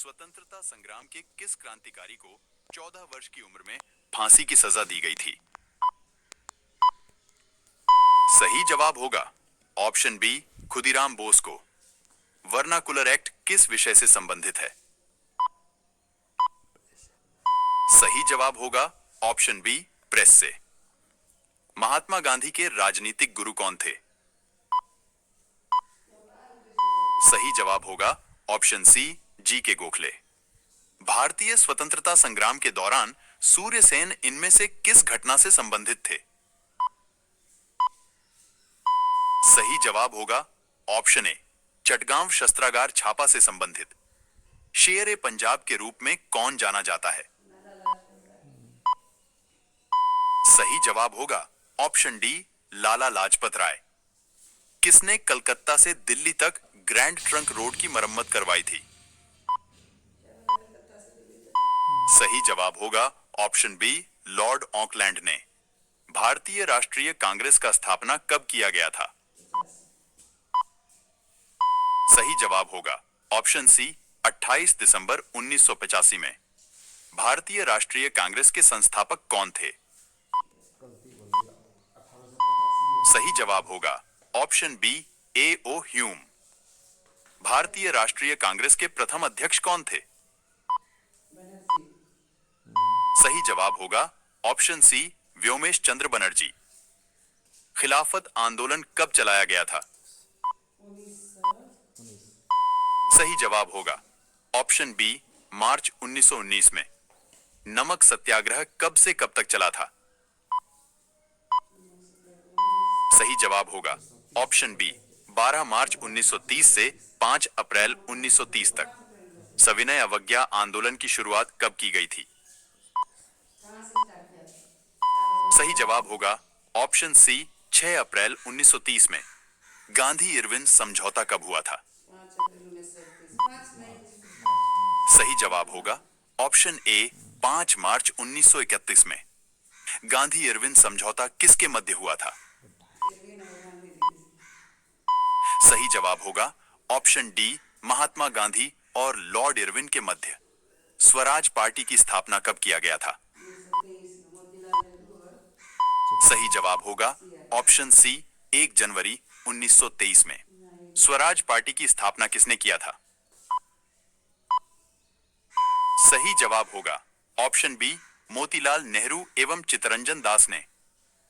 स्वतंत्रता संग्राम के किस क्रांतिकारी को 14 वर्ष की उम्र में फांसी की सजा दी गई थी? सही जवाब होगा ऑप्शन बी, खुदीराम बोस को। वर्नाकुलर एक्ट किस विषय से संबंधित है? सही जवाब होगा ऑप्शन बी, प्रेस से। महात्मा गांधी के राजनीतिक गुरु कौन थे? सही जवाब होगा ऑप्शन सी, जी के गोखले। भारतीय स्वतंत्रता संग्राम के दौरान सूर्यसेन इनमें से किस घटना से संबंधित थे? सही जवाब होगा ऑप्शन ए, चटगांव शस्त्रागार छापा से संबंधित। शेर ए पंजाब के रूप में कौन जाना जाता है? सही जवाब होगा ऑप्शन डी, लाला लाजपत राय। किसने कलकत्ता से दिल्ली तक ग्रैंड ट्रंक रोड की मरम्मत करवाई थी? सही जवाब होगा ऑप्शन बी, लॉर्ड ऑकलैंड ने। भारतीय राष्ट्रीय कांग्रेस का स्थापना कब किया गया था? सही जवाब होगा ऑप्शन सी, 28 दिसंबर 1985 में। भारतीय राष्ट्रीय कांग्रेस के संस्थापक कौन थे? सही जवाब होगा ऑप्शन बी, ए ओ ह्यूम। भारतीय राष्ट्रीय कांग्रेस के प्रथम अध्यक्ष कौन थे? सही जवाब होगा ऑप्शन सी, व्योमेश चंद्र बनर्जी। खिलाफत आंदोलन कब चलाया गया था? सही जवाब होगा ऑप्शन बी, मार्च 1919 में। नमक सत्याग्रह कब से कब तक चला था? सही जवाब होगा ऑप्शन बी, 12 मार्च 1930 से 5 अप्रैल 1930 तक। सविनय अवज्ञा आंदोलन की शुरुआत कब की गई थी? सही जवाब होगा ऑप्शन सी, 6 अप्रैल 1930 में। गांधी इरविन समझौता कब हुआ था? सही जवाब होगा ऑप्शन ए, 5 मार्च 1931 में। गांधी इरविन समझौता किसके मध्य हुआ था? सही जवाब होगा ऑप्शन डी, महात्मा गांधी और लॉर्ड इरविन के मध्य। स्वराज पार्टी की स्थापना कब किया गया था? सही जवाब होगा ऑप्शन सी, 1 जनवरी 1923 में। स्वराज पार्टी की स्थापना किसने किया था? सही जवाब होगा ऑप्शन बी, मोतीलाल नेहरू एवं चित्तरंजन दास ने।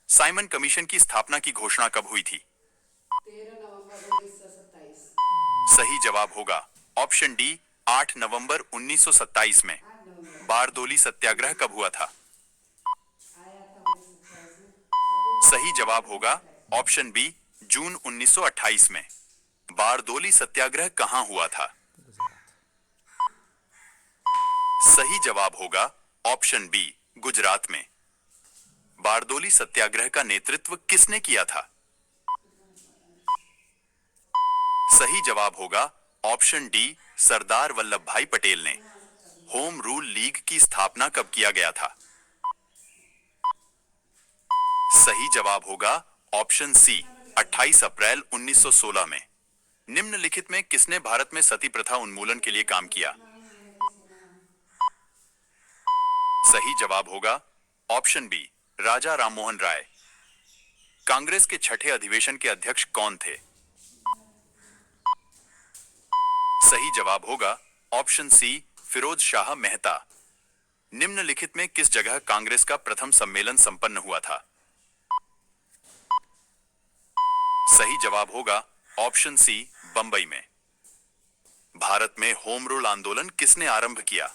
साइमन कमीशन की स्थापना की घोषणा कब हुई थी? 13 नवंबर 1927। सही जवाब होगा ऑप्शन डी, 8 नवंबर 1927 में। बारदोली सत्याग्रह कब हुआ था? सही जवाब होगा ऑप्शन बी, जून 1928 में। बारदोली सत्याग्रह कहां हुआ था? सही जवाब होगा ऑप्शन बी, गुजरात में। बारदोली सत्याग्रह का नेतृत्व किसने किया था? सही जवाब होगा ऑप्शन डी, सरदार वल्लभ भाई पटेल ने। होम रूल लीग की स्थापना कब किया गया था? सही जवाब होगा ऑप्शन सी, 28 अप्रैल 1916 में। निम्नलिखित में किसने भारत में सती प्रथा उन्मूलन के लिए काम किया? सही जवाब होगा ऑप्शन बी, राजा राममोहन राय। कांग्रेस के छठे अधिवेशन के अध्यक्ष कौन थे? सही जवाब होगा ऑप्शन सी, फिरोज शाह मेहता। निम्नलिखित में किस जगह कांग्रेस का प्रथम सम्मेलन संपन्न हुआ था? सही जवाब होगा ऑप्शन सी, बंबई में। भारत में होम रूल आंदोलन किसने आरंभ किया?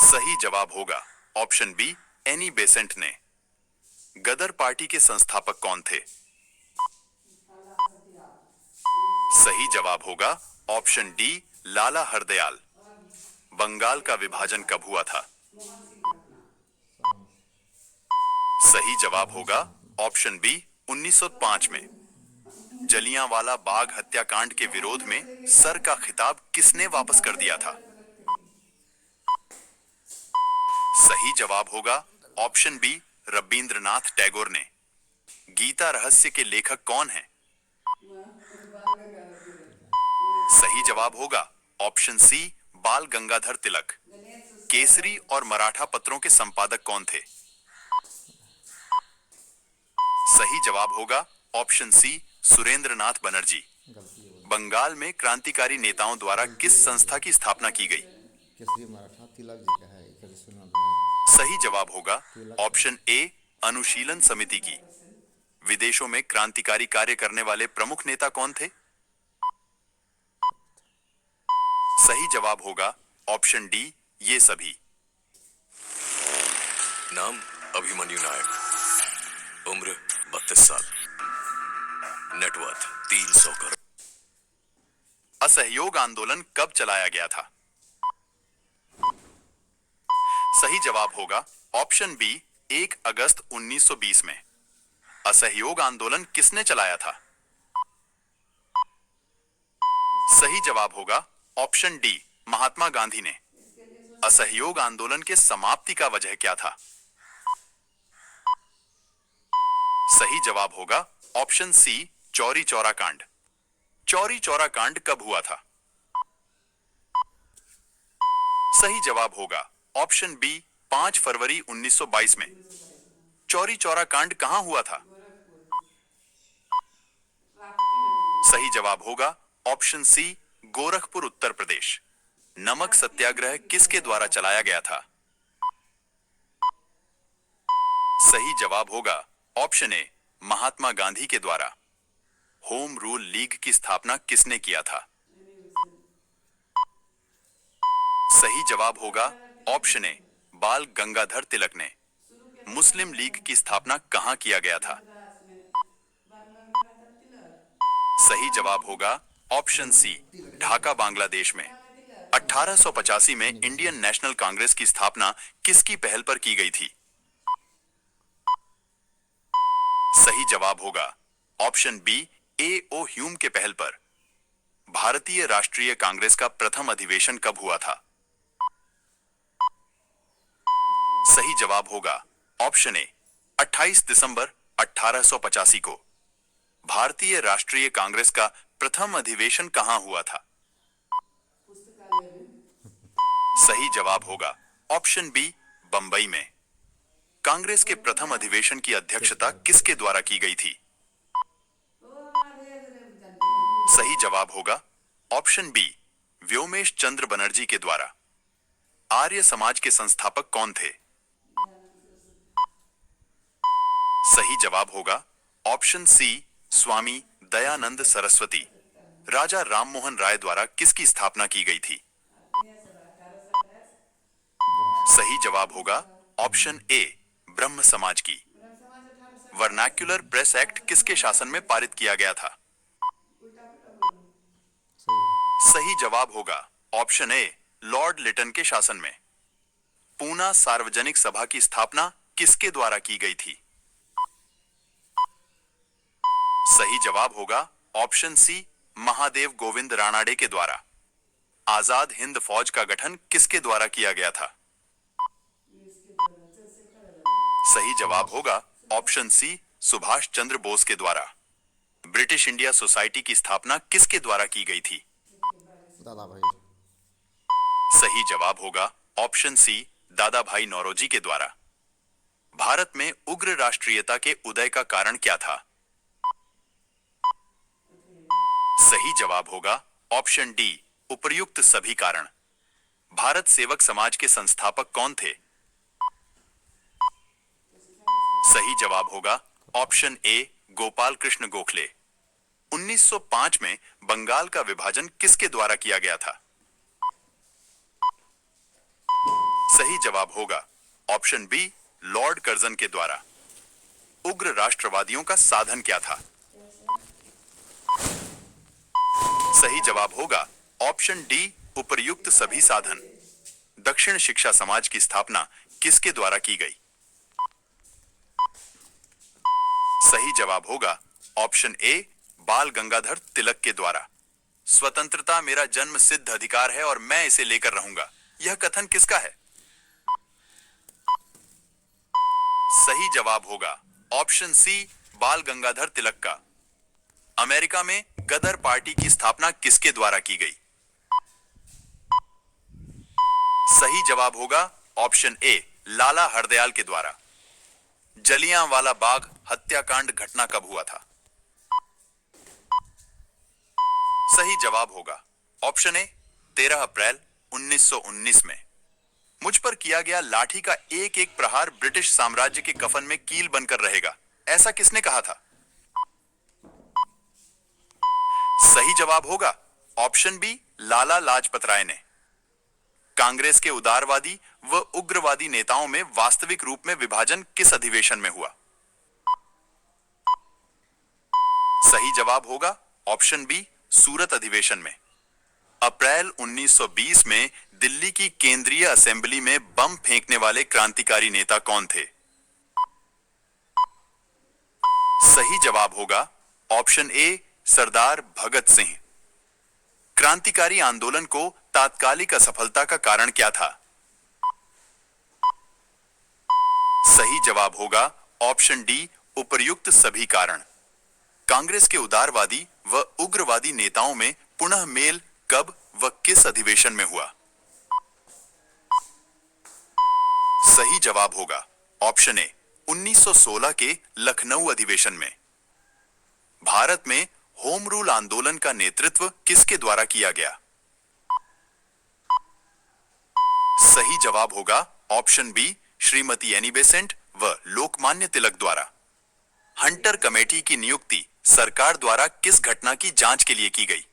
सही जवाब होगा ऑप्शन बी, एनी बेसेंट ने। गदर पार्टी के संस्थापक कौन थे? सही जवाब होगा ऑप्शन डी, लाला हरदयाल। बंगाल का विभाजन कब हुआ था? सही जवाब होगा ऑप्शन बी, 1905 में। जलियांवाला बाग हत्याकांड के विरोध में सर का खिताब किसने वापस कर दिया था? सही जवाब होगा ऑप्शन बी, रबींद्रनाथ टैगोर ने। गीता रहस्य के लेखक कौन हैं? सही जवाब जवाब होगा ऑप्शन सी बाल गंगाधर तिलक। केसरी और मराठा पत्रों के संपादक कौन थे? सही जवाब होगा ऑप्शन सी सुरेंद्रनाथ बनर्जी। गलती है। बंगाल में क्रांतिकारी नेताओं द्वारा किस संस्था की स्थापना की गई? केसरी मराठा तिलक जी का है, केसरी सुरेंद्रनाथ। सही जवाब होगा ऑप्शन ए अनुशीलन समिति की। विदेशों में क्रांतिकारी कार्य करने वाले प्रमुख नेता कौन थे? सही जवाब होगा ऑप्शन डी ये सभी। नाम अभिमन्यु नायक, उम्र 32 साल, नेटवर्थ 300 करोड़। असहयोग आंदोलन कब चलाया गया था? सही जवाब होगा ऑप्शन बी 1 अगस्त 1920 में। असहयोग आंदोलन किसने चलाया था? सही जवाब होगा ऑप्शन डी महात्मा गांधी ने। असहयोग आंदोलन के समाप्ति का वजह क्या था? सही जवाब होगा ऑप्शन सी चौरी चौरा कांड। चौरी चौरा कांड कब हुआ था? सही जवाब होगा ऑप्शन बी 5 फरवरी 1922 में। चौरी चौरा कांड कहां हुआ था? सही जवाब होगा ऑप्शन सी गोरखपुर उत्तर प्रदेश। नमक सत्याग्रह किसके द्वारा चलाया गया था? सही जवाब होगा ऑप्शन ए महात्मा गांधी के द्वारा। होम रूल लीग की स्थापना किसने किया था? सही जवाब होगा ऑप्शन ए बाल गंगाधर तिलक ने। मुस्लिम लीग की स्थापना कहां किया गया था? सही जवाब होगा ऑप्शन सी ढाका बांग्लादेश में। 1885 में इंडियन नेशनल कांग्रेस की स्थापना किसकी पहल पर की गई थी? सही जवाब होगा ऑप्शन बी ए ओ ह्यूम के पहल पर। भारतीय राष्ट्रीय कांग्रेस का प्रथम अधिवेशन कब हुआ था? सही जवाब होगा ऑप्शन ए 28 दिसंबर 1885 को। भारतीय राष्ट्रीय कांग्रेस का प्रथम अधिवेशन कहां हुआ था? सही जवाब होगा ऑप्शन बी बंबई में। कांग्रेस के प्रथम अधिवेशन की अध्यक्षता किसके द्वारा की गई थी? सही जवाब होगा ऑप्शन बी व्योमेश चंद्र बनर्जी के द्वारा। आर्य समाज के संस्थापक कौन थे? सही जवाब होगा ऑप्शन सी स्वामी दयानंद सरस्वती। राजा राममोहन राय द्वारा किसकी स्थापना की गई थी? सही जवाब होगा ऑप्शन ए ब्रह्म समाज की। वर्नाक्युलर प्रेस एक्ट किसके शासन में पारित किया गया था? सही जवाब होगा ऑप्शन ए लॉर्ड लिटन के शासन में। पूना सार्वजनिक सभा की स्थापना किसके द्वारा की गई थी? सही जवाब होगा ऑप्शन सी महादेव गोविंद रानाडे के द्वारा। आजाद हिंद फौज का गठन किसके द्वारा किया गया था? सही जवाब होगा ऑप्शन सी सुभाष चंद्र बोस के द्वारा। ब्रिटिश इंडिया सोसाइटी की स्थापना किसके द्वारा की गई थी? दादा भाई। सही जवाब होगा ऑप्शन सी दादा भाई नौरोजी के द्वारा। भारत में उग्र राष्ट्रीयता के उदय का कारण क्या था? सही जवाब होगा ऑप्शन डी उपर्युक्त सभी कारण। भारत सेवक समाज के संस्थापक कौन थे? सही जवाब होगा ऑप्शन ए गोपाल कृष्ण गोखले। 1905 में बंगाल का विभाजन किसके द्वारा किया गया था? सही जवाब होगा ऑप्शन बी लॉर्ड कर्जन के द्वारा। उग्र राष्ट्रवादियों का साधन क्या था? सही जवाब होगा ऑप्शन डी उपर्युक्त सभी साधन। दक्षिण शिक्षा समाज की स्थापना किसके द्वारा की गई? सही जवाब होगा ऑप्शन ए बाल गंगाधर तिलक के द्वारा। स्वतंत्रता मेरा जन्म सिद्ध अधिकार है और मैं इसे लेकर रहूंगा, यह कथन किसका है? सही जवाब होगा ऑप्शन सी बाल गंगाधर तिलक का। अमेरिका में गदर पार्टी की स्थापना किसके द्वारा की गई? सही जवाब होगा ऑप्शन ए, लाला हरदयाल के द्वारा। जलियांवाला बाग हत्याकांड घटना कब हुआ था? सही जवाब होगा ऑप्शन ए, 13 अप्रैल 1919 में। मुझ पर किया गया लाठी का एक एक प्रहार ब्रिटिश साम्राज्य के कफन में कील बनकर रहेगा, ऐसा किसने कहा था? सही जवाब होगा ऑप्शन बी, लाला लाजपत राय ने। कांग्रेस के उदारवादी व उग्रवादी नेताओं में वास्तविक रूप में विभाजन किस अधिवेशन में हुआ? सही जवाब होगा ऑप्शन बी, सूरत अधिवेशन में। अप्रैल 1920 में दिल्ली की केंद्रीय असेंबली में बम फेंकने वाले क्रांतिकारी नेता कौन थे? सही जवाब होगा ऑप्शन ए, सरदार भगत सिंह। क्रांतिकारी आंदोलन को तात्कालिक असफलता का कारण क्या था? सही जवाब होगा ऑप्शन डी, उपर्युक्त सभी कारण। कांग्रेस के उदारवादी व उग्रवादी नेताओं में पुनः मेल कब व किस अधिवेशन में हुआ? सही जवाब होगा ऑप्शन ए, 1916 के लखनऊ अधिवेशन में। भारत में होम रूल आंदोलन का नेतृत्व किसके द्वारा किया गया? सही जवाब होगा option B, Shrimati Annie Besant व लोकमान्य तिलक द्वारा। हंटर कमेटी की नियुक्ति सरकार द्वारा किस घटना की जांच के लिए की गई?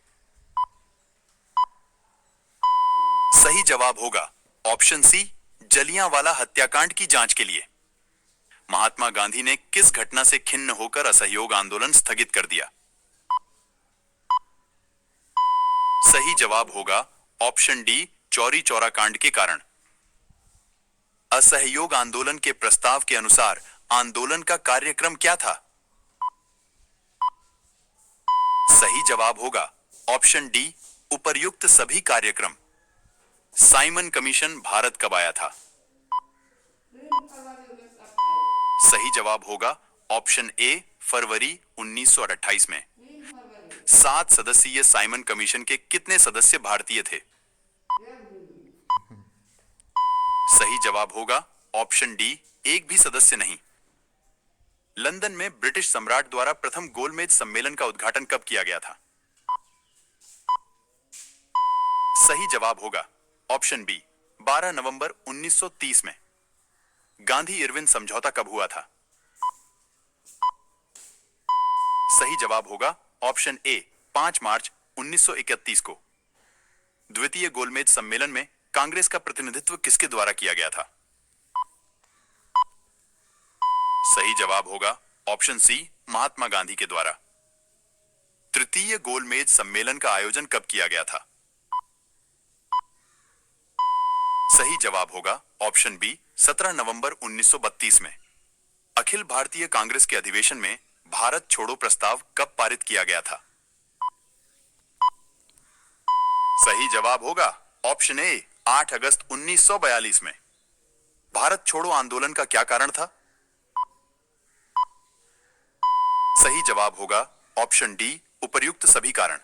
सही जवाब होगा ऑप्शन सी, जलियांवाला हत्याकांड की जांच के लिए। महात्मा गांधी ने किस घटना से खिन्न होकर असहयोग आंदोलन स्थगित कर दिया? सही जवाब होगा ऑप्शन डी, चौरी चौरा कांड के कारण। असहयोग आंदोलन के प्रस्ताव के अनुसार आंदोलन का कार्यक्रम क्या था? सही जवाब होगा ऑप्शन डी, उपर्युक्त सभी कार्यक्रम। साइमन कमीशन भारत कब आया था? सही जवाब होगा ऑप्शन ए, फरवरी 1928 में। 7 सदस्यीय साइमन कमीशन के कितने सदस्य भारतीय थे? सही जवाब होगा ऑप्शन डी, एक भी सदस्य नहीं। लंदन में ब्रिटिश सम्राट द्वारा प्रथम गोलमेज सम्मेलन का उद्घाटन कब किया गया था? सही जवाब होगा ऑप्शन बी, 12 नवंबर 1930 में। गांधी इरविन समझौता कब हुआ था? सही जवाब होगा ऑप्शन ए, 5 मार्च 1931 को। द्वितीय गोलमेज सम्मेलन में कांग्रेस का प्रतिनिधित्व किसके द्वारा किया गया था? सही जवाब होगा ऑप्शन सी, महात्मा गांधी के द्वारा। तृतीय गोलमेज सम्मेलन का आयोजन कब किया गया था? सही जवाब होगा ऑप्शन बी, 17 नवंबर 1932 में। अखिल भारतीय कांग्रेस के अधिवेशन में भारत छोड़ो प्रस्ताव कब पारित किया गया था? सही जवाब होगा ऑप्शन ए, 8 अगस्त 1942 में। भारत छोड़ो आंदोलन का क्या कारण था? सही जवाब होगा ऑप्शन डी, उपर्युक्त सभी कारण।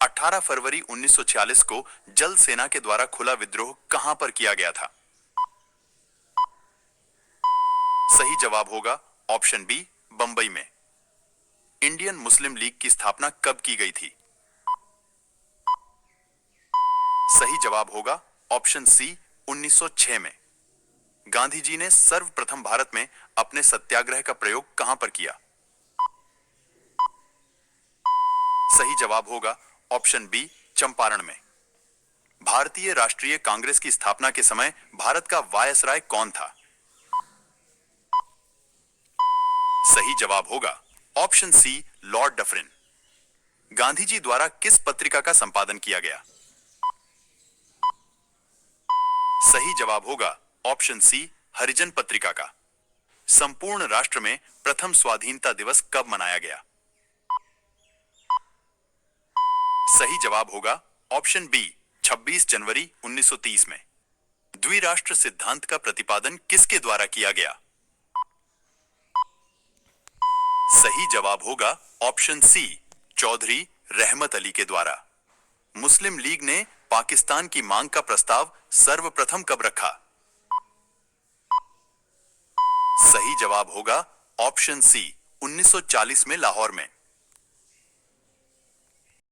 18 फरवरी 1946 को जल सेना के द्वारा खुला विद्रोह कहां पर किया गया था? सही जवाब होगा ऑप्शन बी, बंबई में। इंडियन मुस्लिम लीग की स्थापना कब की गई थी? सही जवाब होगा ऑप्शन सी, 1906 में। गांधी जी ने सर्वप्रथम भारत में अपने सत्याग्रह का प्रयोग कहां पर किया? सही जवाब होगा ऑप्शन बी, चंपारण में। भारतीय राष्ट्रीय कांग्रेस की स्थापना के समय भारत का वायसराय कौन था? सही जवाब होगा option C, Lord Dufferin. Gandhi ji द्वारा किस पत्रिका का संपादन किया गया? सही जवाब होगा ऑप्शन सी, हरिजन पत्रिका का। संपूर्ण राष्ट्र में प्रथम स्वाधीनता दिवस कब मनाया गया? सही जवाब होगा ऑप्शन बी, 26 जनवरी 1930 में। द्विराष्ट्र सिद्धांत का प्रतिपादन किसके द्वारा किया गया? सही जवाब होगा ऑप्शन सी, चौधरी रहमत अली के द्वारा। मुस्लिम लीग ने पाकिस्तान की मांग का प्रस्ताव सर्वप्रथम कब रखा? सही जवाब होगा ऑप्शन सी, 1940 में लाहौर में।